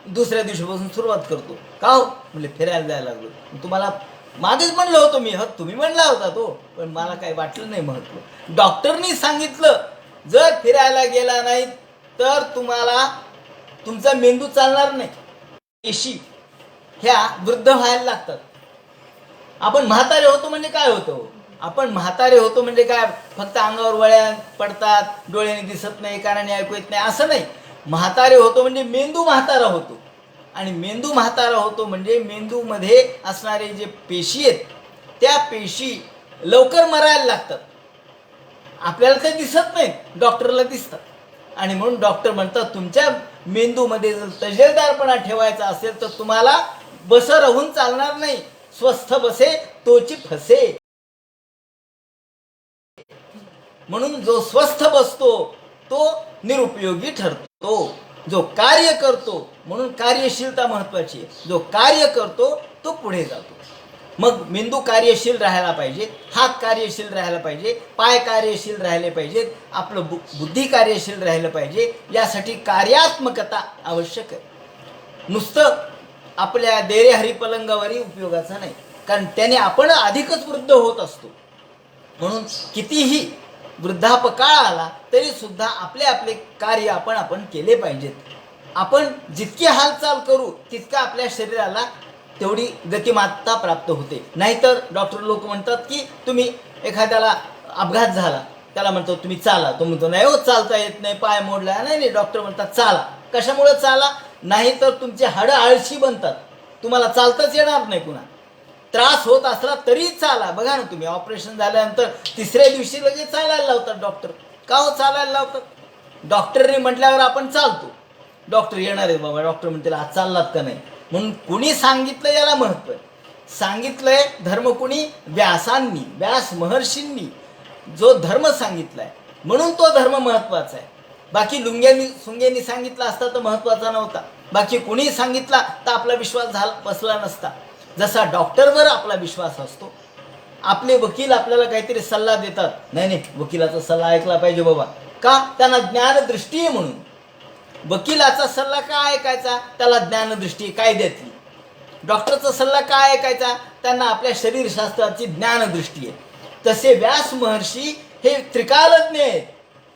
दुसऱ्या दिवशीपासून सुरुवात करतो. का हो? म्हणजे फिरायला जायला लागलो. तुम्हाला मागेच म्हणलं होतं मी, तुम्ही म्हणला होता तो, पण मला काही वाटलं नाही महत्त्व. डॉक्टरनी सांगितलं जर फिरायला गेला नाही तर तुम्हाला तुमचा मेंदू चालणार नाही, पेशी ह्या वृद्ध व्हायला लागतात. आपण म्हातारे होतो म्हणजे काय होतं? आपण म्हातारे होतो म्हणजे काय? फक्त अंगावर वळ्या पडतात, डोळ्याने दिसत नाही, कानाने ऐकू येत नाही असं नाही. म्हातारे होतो म्हणजे मेंदू म्हातारा होतो. आणि मेंदू म्हातारा होतो म्हणजे मेंदूमध्ये असणारे जे पेशी आहेत त्या पेशी लवकर मरायला लागतात. आपल्याला ते दिसत नाही, डॉक्टरला दिसतात. आणि म्हणून डॉक्टर म्हणतात तुमच्या मेंदूमध्ये जर तजेलदारपणा ठेवायचा असेल तर तुम्हाला बसं राहून चालणार नाही. स्वस्थ बसे तोची फसे. म्हणून जो स्वस्थ बसतो तो निरुपयोगी ठरतो. जो कार्य करतो, म्हणून कार्यशीलता महत्त्वाची आहे. जो कार्य करतो तो पुढे जातो. मग मेंदू कार्यशील राहायला पाहिजे, हात कार्यशील राहायला पाहिजे, पाय कार्यशील राहिले पाहिजेत, आपलं बुद्धी कार्यशील राहिलं पाहिजे. यासाठी कार्यात्मकता आवश्यक आहे. नुसतं आपल्या देरे हरी पलंगावरही उपयोगाचं नाही, कारण त्याने आपण अधिकच वृद्ध होत असतो. म्हणून कितीही वृद्धापकाळ आला तरी सुद्धा आपले आपले कार्य आपण केले पाहिजेत. आपण जितकी हालचाल करू तितका आपल्या शरीराला तेवढी गतिमानता प्राप्त होते. नाहीतर डॉक्टर लोक म्हणतात की तुम्ही एखाद्याला अपघात झाला, त्याला म्हणतो तुम्ही चाला, तो म्हणतो नाही हो चालता येत नाही, पाय मोडला. नाही, डॉक्टर म्हणतात चाला. कशामुळे चाला? नाही तर तुमचे हाडं आळशी बनतात, तुम्हाला चालताच येणार नाही. पुन्हा त्रास होत असला तरी चाला. बघा ना, तुम्ही ऑपरेशन झाल्यानंतर तिसऱ्या दिवशी लगेच चालायला लावतात डॉक्टर. का हो चालायला लावतात? डॉक्टरने म्हटल्यावर आपण चालतो. डॉक्टर येणार आहे बाबा, डॉक्टर म्हणतील आज चाललात का नाही. म्हणून कुणी सांगितलं याला महत्त्व आहे. सांगितलंय धर्म कुणी? व्यासांनी, व्यास महर्षींनी जो धर्म सांगितलाय म्हणून तो धर्म महत्त्वाचा आहे. बाकी सुंग्यांनी सांगितलं असता तर महत्त्वाचा नव्हता. बाकी कुणी सांगितला तर आपला विश्वास बसला नसता. जसा डॉक्टरवर आपला विश्वास असतो. आपले वकील आपल्याला काहीतरी सल्ला देतात, नाही वकिलाचा सल्ला ऐकला पाहिजे बाबा. का? त्यांना ज्ञानदृष्टी आहे म्हणून. वकिलाचा सल्ला का ऐकायचा? त्याला ज्ञानदृष्टी कायद्यातली. डॉक्टरचा सल्ला का ऐकायचा? त्यांना आपल्या शरीरशास्त्राची ज्ञानदृष्टी आहे. तसे व्यास महर्षी हे त्रिकालज्ञ आहेत.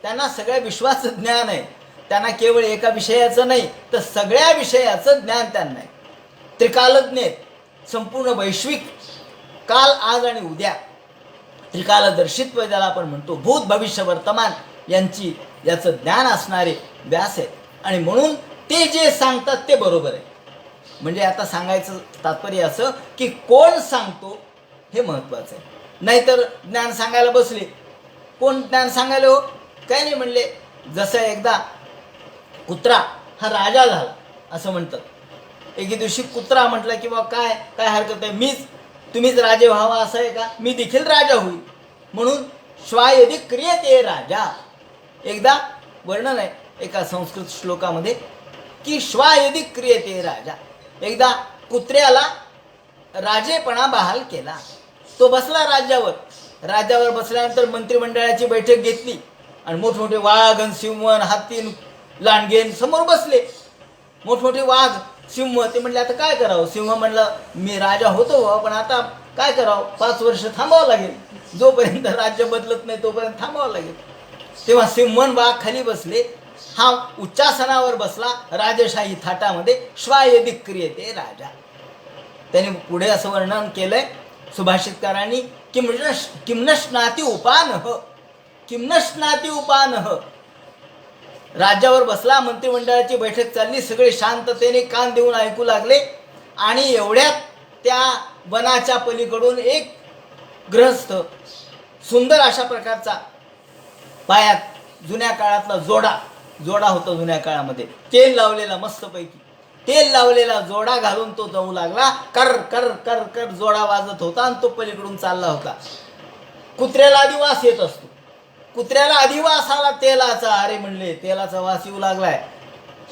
त्यांना सगळ्या विश्वाचं ज्ञान आहे. त्यांना केवळ एका विषयाचं नाही तर सगळ्या विषयाचं ज्ञान त्यांना आहे. त्रिकालज्ञ आहेत. संपूर्ण वैश्विक काल, आज आणि उद्या त्रिकालदर्शित्व ज्याला आपण म्हणतो, भूत भविष्य वर्तमान याचं ज्ञान असणारे व्यास आहेत. आणि म्हणून ते जे सांगतात ते बरोबर आहे. म्हणजे आता सांगायचं तात्पर्य असं की कोण सांगतो हे महत्त्वाचं आहे. नाहीतर ज्ञान सांगायला बसले, कोण ज्ञान सांगायला हो? काय नाही म्हणले. जसं एकदा कुत्रा हा राजा झाला असं म्हणतात. एके दिवशी कुत्रा म्हटलं की बा काय हरकत आहे, तुम्हीच राजे व्हावा असं आहे का? मी देखील राजा होईल. म्हणून श्वायदी क्रियते राजा. एकदा वर्णन आहे एका संस्कृत श्लोकामध्ये की श्वायदी क्रियते राजा. एकदा कुत्र्याला राजेपणा बहाल केला. तो बसला राज्यावर. राज्यावर बसल्यानंतर मंत्रिमंडळाची बैठक घेतली आणि मोठमोठे वाघ, सिंह, हाती, लांडगेन समोर बसले. मोठमोठे वाघ, सिंह. ते म्हणले आता काय करावं? सिंह म्हणलं मी राजा होतो पण आता काय करावं? 5 वर्ष थांबावं लागेल. जोपर्यंत राज्य बदलत नाही तोपर्यंत थांबावं लागेल. तेव्हा सिंहन वाघ खाली बसले. हा उच्चासनावर बसला राजशाही थाटामध्ये. श्वायदी क्रियते राजा. त्याने पुढे असं वर्णन केलंय सुभाषितकारांनी, किमनश्नाती उपानः, किमनश्नाती उपानः. राज्यावर बसला, मंत्रिमंडळाची बैठक चालली, सगळे शांततेने कान देऊन ऐकू लागले. आणि एवढ्यात त्या वनाच्या पलीकडून एक गृहस्थ सुंदर अशा प्रकारचा, पायात जुन्या काळातला जोडा होता. जुन्या काळामध्ये तेल लावलेला, मस्तपैकी तेल लावलेला जोडा घालून तो जाऊ लागला. कर कर कर कर जोडा वाजत होता आणि तो पलीकडून चालला होता. कुत्र्याला आधी वास येत असतो. कुत्र्याला आधी वास आला तेलाचा. अरे म्हणले तेलाचा वास येऊ लागलाय,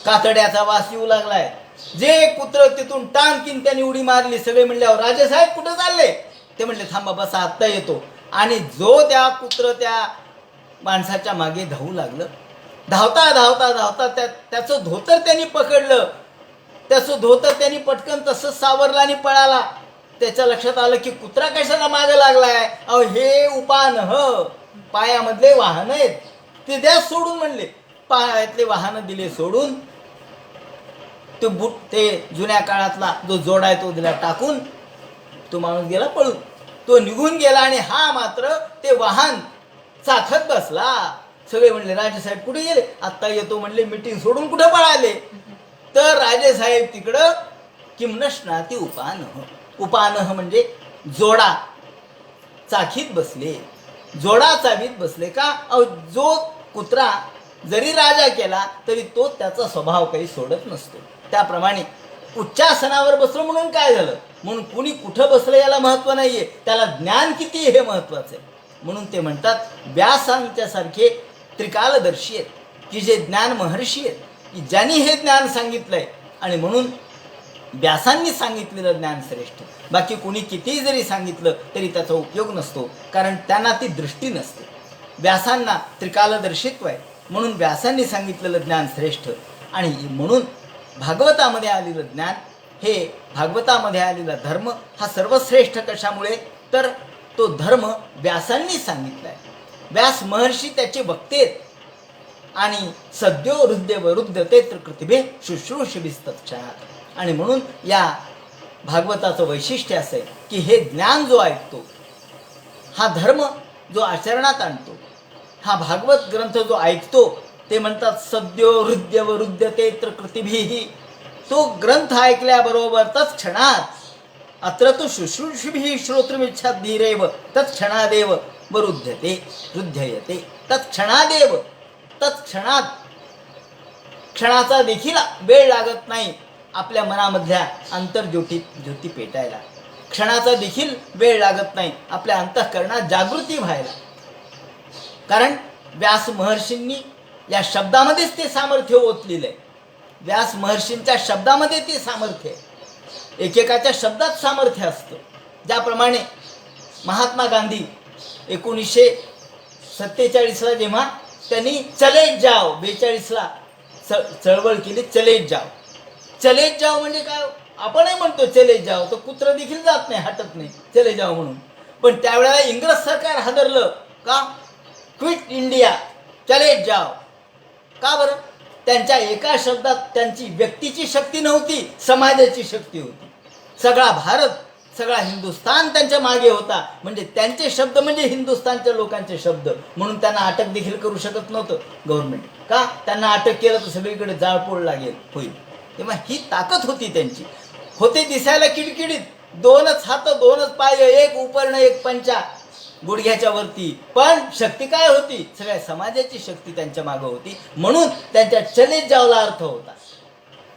कातड्याचा वास येऊ लागलाय. जे कुत्र तिथून टांगकीन त्यांनी उडी मारली. सगळे म्हणल्यावर राजेसाहेब कुठं चालले? ते म्हणले थांबा बसा आत्ता येतो. आणि जो त्या कुत्र त्या माणसाच्या मागे धावू लागलं. धावता धावता धावता त्याचं धोतर त्यांनी पकडलं. त्याचं धोतर त्यांनी पटकन तसंच सावरलं आणि पळाला. त्याच्या लक्षात आलं की कुत्रा कशाला मागे लागलाय. अहो हे उपानः, पायामधले वाहन आहेत ते द्या सोडून म्हणले. पायातले वाहन दिले सोडून. ते जुन्या काळातला जो जोडा आहे तो दिला टाकून. तो माणूस गेला पळून. तो निघून गेला आणि हा मात्र ते वाहन चाखत बसला. सगळे म्हणले राजेसाहेब कुठे गेले? आत्ता येतो म्हणले. मीटिंग सोडून कुठे पळाले? तर राजेसाहेब तिकडं किमनश्नाती उपानः. उपानः म्हणजे जोडा चाखीत बसले, जोडा चावीत बसले. का? जो कुत्रा जरी राजा केला तरी तो त्याचा स्वभाव काही सोडत नसतो. त्याप्रमाणे उच्चासनावर बसलो म्हणून काय झालं? म्हणून कुणी कुठं बसलं याला महत्त्व नाहीये, त्याला ज्ञान किती हे महत्त्वाचं आहे. म्हणून ते म्हणतात व्यासांच्या सारखे त्रिकालदर्शी आहेत की जे ज्ञान महर्षी आहेत. की ज्यांनी हे ज्ञान सांगितलंय आणि म्हणून व्यासांनी सांगितलेलं ज्ञान श्रेष्ठ. बाकी कोणी कितीही जरी सांगितलं तरी त्याचा उपयोग नसतो, कारण त्यांना ती दृष्टी नसते. व्यासांना त्रिकालदर्शित्व आहे म्हणून व्यासांनी सांगितलेलं ज्ञान श्रेष्ठ. आणि म्हणून भागवतामध्ये आलेलं ज्ञान हे भागवतामध्ये आलेला धर्म हा सर्वश्रेष्ठ. कशामुळे तर तो धर्म व्यासांनी सांगितला आहे. व्यास महर्षी त्याचे वक्तेत आणि सद्यो हृदय वरुद्ध ते कृतिभे शुश्रूषभिस्तक्षणात. आणि म्हणून या भागवताचं वैशिष्ट्य असं आहे की हे ज्ञान जो ऐकतो, हा धर्म जो आचरणात आणतो, हा भागवत ग्रंथ जो ऐकतो, ते म्हणतात सद्यो हृदय वरुद्ध ते कृतिभिही. तो ग्रंथ ऐकल्याबरोबर तत्क्षणात अत्र तो शुश्रूषभिः श्रोतृमिच्छाद्धीरेव तत्क्षणादेव वरुध्यते रुध्ययते. तत्क्षणादेव, तत्क्षणात, क्षणाचा देखील वेळ लागत नाही आपल्या मनामधल्या ज्योती पेटायला. क्षणाचा देखील वेळ लागत नाही आपल्या अंतःकरणात जागृती व्हायला. कारण व्यास महर्षींनी या शब्दामध्येच ते सामर्थ्य ओतलेलं आहे. व्यास महर्षींच्या शब्दामध्ये ते सामर्थ्य आहे. एकेकाच्या शब्दात सामर्थ्य असतं. ज्याप्रमाणे महात्मा गांधी 1947ला जेव्हा त्यांनी चले जाओ, 42ला चळवळ केली, चले जाओ. चले जाओ म्हणजे काय? आपणही म्हणतो चले जाओ, तर कुत्र देखील जात नाही, हटत नाही चले जाओ म्हणून. पण त्यावेळेला इंग्रज सरकार हादरलं का? क्विट इंडिया, चले जाओ. का बरं? त्यांच्या एका शब्दात त्यांची व्यक्तीची शक्ती नव्हती, समाजाची शक्ती होती. सगळा भारत, सगळा हिंदुस्थान त्यांच्या मागे होता. म्हणजे त्यांचे शब्द म्हणजे हिंदुस्थानच्या लोकांचे शब्द. म्हणून त्यांना अटक देखील करू शकत नव्हतं गव्हर्नमेंट. का? त्यांना अटक केलं तर सगळीकडे जाळपोळ लागेल होईल. तेव्हा ही ताकद होती त्यांची. होते दिसायला किडकिडीत, 2च हात 2च पाय, एक उपर्ण एक पंचा गुडघ्याच्या वरती, पण शक्ती काय होती? सगळ्या समाजाची शक्ती त्यांच्या मागे होती. म्हणून त्यांच्या चले जावला अर्थ होता.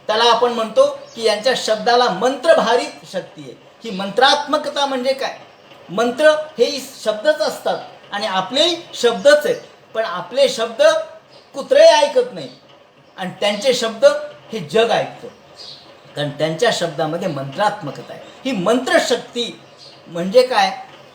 त्याला आपण म्हणतो की यांच्या शब्दाला मंत्रभारित शक्ती आहे. ही मंत्रात्मकता म्हणजे काय? मंत्र हे शब्दच असतात आणि आपलेही शब्दच आहेत. पण आपले शब्द कुत्रे ऐकत नाही आणि त्यांचे शब्द हे जग ऐकतं, कारण त्यांच्या शब्दामध्ये मंत्रात्मकता आहे. ही मंत्रशक्ती म्हणजे काय?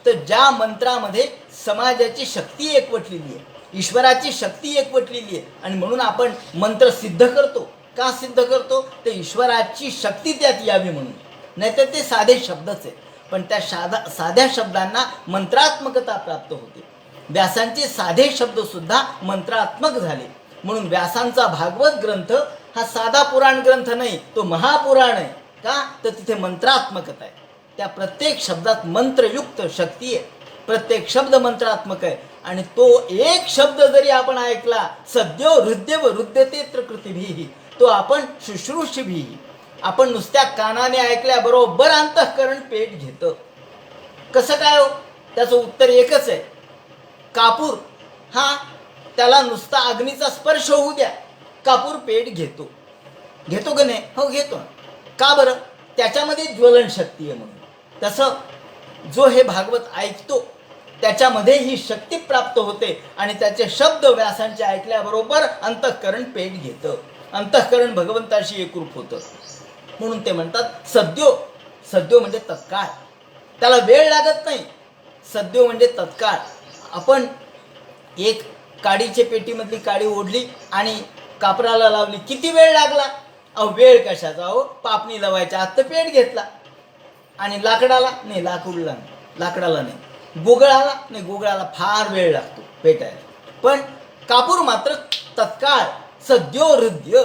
तर ज्या मंत्रामध्ये समाजाची शक्ती एकवटलेली आहे, ईश्वराची शक्ती एकवटलेली आहे. आणि म्हणून आपण मंत्र सिद्ध करतो. का सिद्ध करतो? तर ईश्वराची शक्ती त्यात यावी म्हणून. नाहीतर ते साधे शब्दच आहेत. पण त्या साध्या शब्दांना मंत्रात्मकता प्राप्त होते. व्यासांचे साधे शब्द सुद्धा मंत्रात्मक झाले. म्हणून व्यासांचा भागवत ग्रंथ हा साधा पुराण ग्रंथ नाही, तो महापुराण आहे. का? तर तिथे मंत्रात्मकता आहे. त्या प्रत्येक शब्दात मंत्रयुक्त शक्ती आहे. प्रत्येक शब्द मंत्रात्मक आहे. आणि तो एक शब्द जरी आपण ऐकला, सद्यो हृदय वरुध्यते कृतिभिः, तो आपण शुश्रूषभिः, आपण नुसत्या कानाने ऐकल्याबरोबर अंतःकरण पेट घेतं. कसं काय हो? त्याचं उत्तर एकच आहे. कापूर हा, त्याला नुसता अग्नीचा स्पर्श होऊ द्या, कापूर पेट घेतो. घेतो का नाही? हो, घेतो. का बरं? त्याच्यामध्ये ज्वलन शक्ती आहे म्हणून. तसं जो हे भागवत ऐकतो त्याच्यामध्ये ही शक्ती प्राप्त होते आणि त्याचे शब्द व्यासांचे ऐकल्याबरोबर अंतःकरण पेट घेतं. अंतःकरण भगवंताशी एकरूप होतं. म्हणून ते म्हणतात सद्यो. सद्यो म्हणजे तत्काळ, त्याला वेळ लागत नाही. सद्यो म्हणजे तत्काळ. आपण एक काडीच्या पेटीमधली काडी ओढली आणि कापराला लावली, किती वेळ लागला? अहो, वेळ कशाचा हो? पापणी लावायच्या आत तर पेट घेतला. आणि लाकडाला नाही, लाकडाला नाही, गोगळाला नाही, गोगळाला फार वेळ लागतो पेटायला. पण कापूर मात्र तत्काळ, सद्यो हृदय,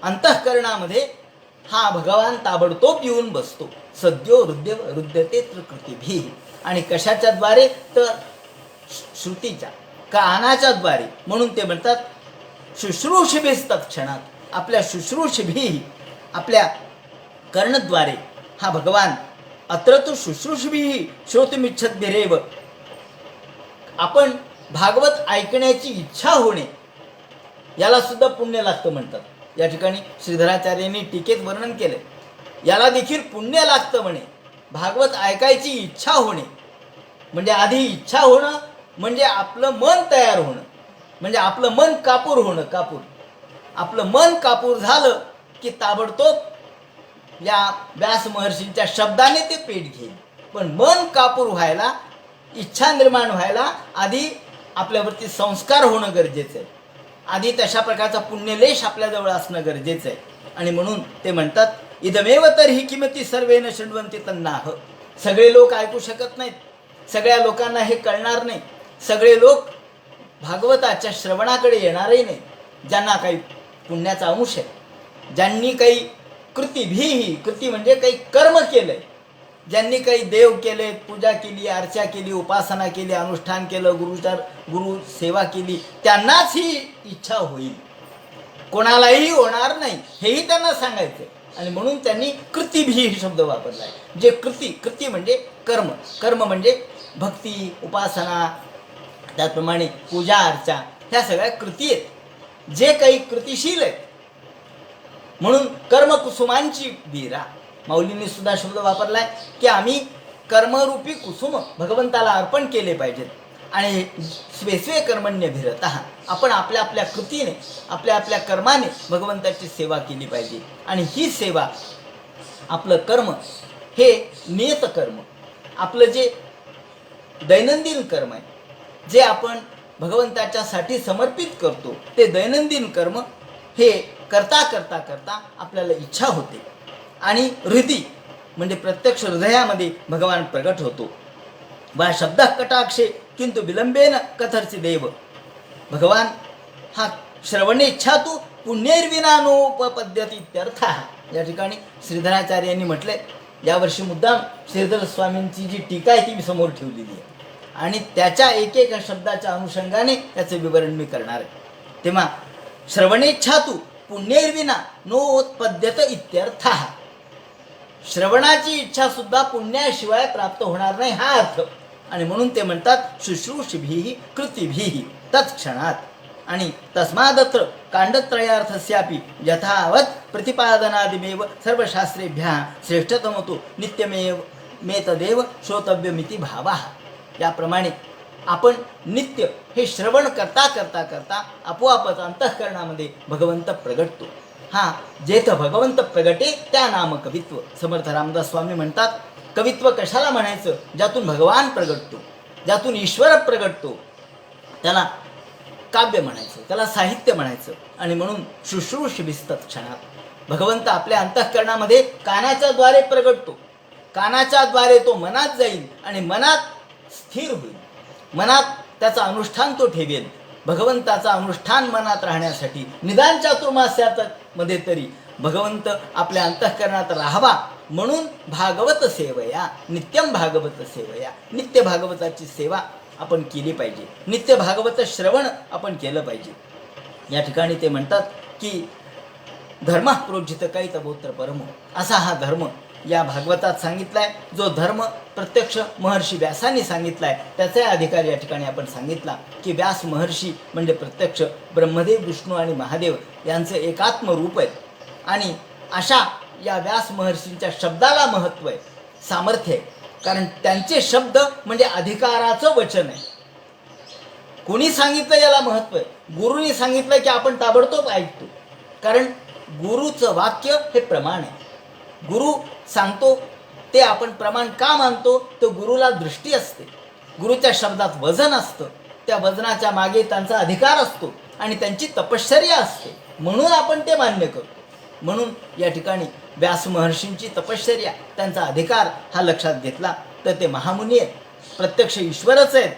अंतःकरणामध्ये हा भगवान ताबडतोब येऊन बसतो. सद्यो हृदय हृदयते कृतिभिः. आणि कशाच्या द्वारे? तर श्रुतीच्या, कानाच्या द्वारे. म्हणून ते म्हणतात शुश्रूषभिः तत्क्षणात. आपल्या शुश्रूषभिः, आपल्या कर्णद्वारे हा भगवान अत्र तु शुश्रूषभिः श्रोतुमिच्छद्भिरेव. आपण भागवत ऐकण्याची इच्छा होणे, याला सुद्धा पुण्य लागतं म्हणतात. या ठिकाणी श्रीधराचार्यांनी टीकेत वर्णन केले, याला देखील पुण्य लागतं म्हणे. भागवत ऐकायची इच्छा होणे म्हणजे आधी इच्छा होणं म्हणजे आपलं मन तयार होणं, म्हणजे आपलं मन कापूर होणं. कापूर आपलं मन कापूर झालं की ताबडतोब या व्यास महर्षींच्या शब्दाने ते पेट घेईल. पण मन कापूर व्हायला, इच्छा निर्माण व्हायला आधी आपल्यावरती संस्कार होणं गरजेचं आहे. आधी तशा प्रकारचा पुण्यलेश आपल्याजवळ असणं गरजेचं आहे. आणि म्हणून ते म्हणतात, इदमेव तर ही किमती सर्वेन शृण्वन्ति तन्नाह. सगळे लोक ऐकू शकत नाहीत, सगळ्या लोकांना हे कळणार नाही, सगळे लोक भागवताच्या श्रवणाकडे येणारही नाही. ज्यांना काही पुण्याचा अंश आहे, ज्यांनी काही कृती म्हणजे काही कर्म केलंय, ज्यांनी काही देव केले, पूजा केली, अर्चा केली, उपासना केली, अनुष्ठान केलं, गुरु सेवा केली, त्यांनाच ही इच्छा होईल, कोणालाही होणार नाही, हेही त्यांना सांगायचं. आणि म्हणून त्यांनी कृतिभी ही शब्द वापरला आहे. जे कृती म्हणजे कर्म म्हणजे भक्ती, उपासना, त्याचप्रमाणे पूजा अर्चा, ह्या सगळ्या कृती आहेत, जे काही कृतिशील आहेत. म्हणून कर्मकुसुमांची बीरा, माऊलींनी सुद्धा शब्द वापरलाय की आम्ही कर्मरूपी कुसुम भगवंताला अर्पण केले पाहिजेत. आणि स्वे कर्मण्यभिरतः, आपण आपल्या आपल्या कृतीने, आपल्या आपल्या कर्माने भगवंताची सेवा केली पाहिजे. आणि ही सेवा, आपलं कर्म हे नियत कर्म, आपलं जे दैनंदिन कर्म आहे, जे आपण भगवंताच्यासाठी समर्पित करतो, ते दैनंदिन कर्म हे करता करता करता आपल्याला इच्छा होते. आणि हृदय म्हणजे प्रत्यक्ष हृदयामध्ये भगवान प्रगट होतो. वा शब्द कटाक्षे किंतु विलंबेन कथर्ची देव. भगवान हा श्रवणेच्छा तू पुण्यैर्विना नोपपद्यते इत्यर्थ. या ठिकाणी श्रीधराचार्य यांनी म्हटले, यावर्षी मुद्दाम श्रीधर स्वामींची जी टीका आहे ती मी समोर ठेवलेली आहे आणि त्याच्या एक एक शब्दाच्या अनुषंगाने त्याचं विवरण मी करणार आहे. तेव्हा श्रवणेच्छा तू पुण्यैर्विना नोत्पद्यत इत्यर्थ. श्रवणाची इच्छा सुद्धा पुण्याशिवाय प्राप्त होणार नाही, हा अर्थ. आणि म्हणून ते म्हणतात शुश्रूषिभिः कृतिभिः तत्क्षणात. आणि तस्मादत्र कांडत्रयार्थस्यापि यथावत् प्रतिपादनादिमेव सर्वशास्त्रेभ्यः श्रेष्ठतमतो नित्यमेव मेतदेव श्रोतव्यमिति भावः. याप्रमाणे आपण नित्य हे श्रवण करता करता करता आपोआपच अंतःकरणामध्ये भगवंत प्रगटतो. हा जेथ भगवंत प्रगटे त्या नाम कवित्व. समर्थ रामदास स्वामी म्हणतात, कवित्व कशाला म्हणायचं? ज्यातून भगवान प्रगटतो, ज्यातून ईश्वर प्रगटतो, त्याला काव्य म्हणायचं, त्याला साहित्य म्हणायचं. आणि म्हणून शुश्रूषिभिस्तत् क्षणात. भगवंत आपल्या अंतःकरणामध्ये कानाच्या द्वारे प्रगटतो, कानाच्या द्वारे तो मनात जाईल आणि मनात स्थिर होईल, मनात त्याचा अनुष्ठान तो ठेवेल. भगवंताचा अनुष्ठान मनात राहण्यासाठी निदान चातुर्मास्यात मध्ये तरी भगवंत आपल्या अंतःकरणात राहावा म्हणून भागवत सेवया नित्यम भागवत सेवया, नित्य भागवताची सेवा आपण केली पाहिजे, नित्य भागवत श्रवण आपण केलं पाहिजे. या ठिकाणी ते म्हणतात की धर्म प्रोज्झित कैतवोत्र परमो. असा हा धर्म या भागवतात सांगितलाय. जो धर्म प्रत्यक्ष महर्षी व्यासांनी सांगितलाय त्याचा अधिकार या ठिकाणी आपण सांगितला की व्यास महर्षी म्हणजे प्रत्यक्ष ब्रह्मदेव, विष्णू आणि महादेव यांचं एकात्म रूप आहे. आणि अशा या व्यास महर्षींच्या शब्दाला महत्त्व आहे, सामर्थ्य आहे. कारण त्यांचे शब्द म्हणजे अधिकाराचं वचन आहे. कोणी सांगितलं याला महत्त्व आहे. गुरुनी सांगितलं की आपण ताबडतोब ऐकतो, कारण गुरुचं वाक्य हे प्रमाण आहे. गुरु सांगतो ते आपण प्रमाण का मानतो? तर गुरुला दृष्टी असते, गुरुच्या शब्दात वजन असतं, त्या वजनाच्या मागे त्यांचा अधिकार असतो आणि त्यांची तपश्चर्या असते, म्हणून आपण ते मान्य करतो. म्हणून या ठिकाणी व्यास महर्षींची तपश्चर्या, त्यांचा अधिकार हा लक्षात घेतला तर ते महामुनी आहेत, प्रत्यक्ष ईश्वरच आहेत,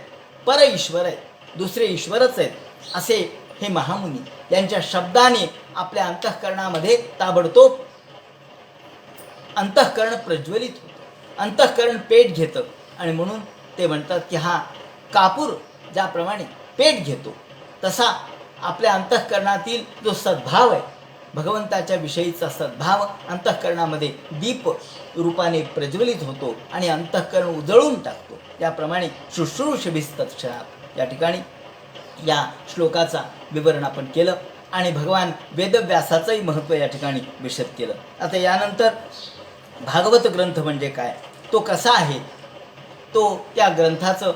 पर ईश्वर आहेत, दुसरे ईश्वरच आहेत, असे हे महामुनी. यांच्या शब्दाने आपल्या अंतःकरणामध्ये ताबडतोब अंतःकरण प्रज्वलित होतं, अंतःकरण पेट घेतं. आणि म्हणून ते म्हणतात की हा कापूर ज्याप्रमाणे पेट घेतो तसा आपल्या अंतःकरणातील जो सद्भाव आहे, भगवंताच्या विषयीचा सद्भाव अंतःकरणामध्ये दीप रूपाने प्रज्वलित होतो आणि अंतःकरण उजळून टाकतो. याप्रमाणे शुश्रूषभिस्तत् क्षणात. या ठिकाणी या श्लोकाचा विवरण आपण केलं आणि भगवान वेदव्यासाचंही महत्त्व या ठिकाणी विशद केलं. आता यानंतर भागवत ग्रंथ म्हणजे काय, तो कसा आहे, तो त्या ग्रंथाचं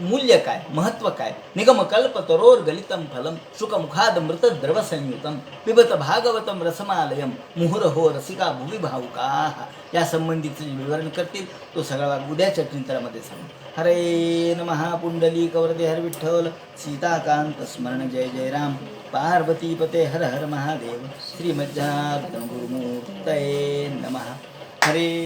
मूल्य काय, महत्त्व काय. निगमकल्प तरोर गलितम फलम शुकमुखाद मृत द्रव संयुतम पिबत भागवतम रसमालयम मुहुरहो रसिका भुवी भावुका. या संबंधीचं जे विवरण करतील तो सगळा उद्याच्या चिंतनामध्ये सांगू. हरे नमः. पुंडलिक वरदे हर विठ्ठल. सीताकांत स्मरण जय जय राम. पार्वती पते हर हर महादेव. श्रीमज्जातन गुरुमूर्तये नमः. हरे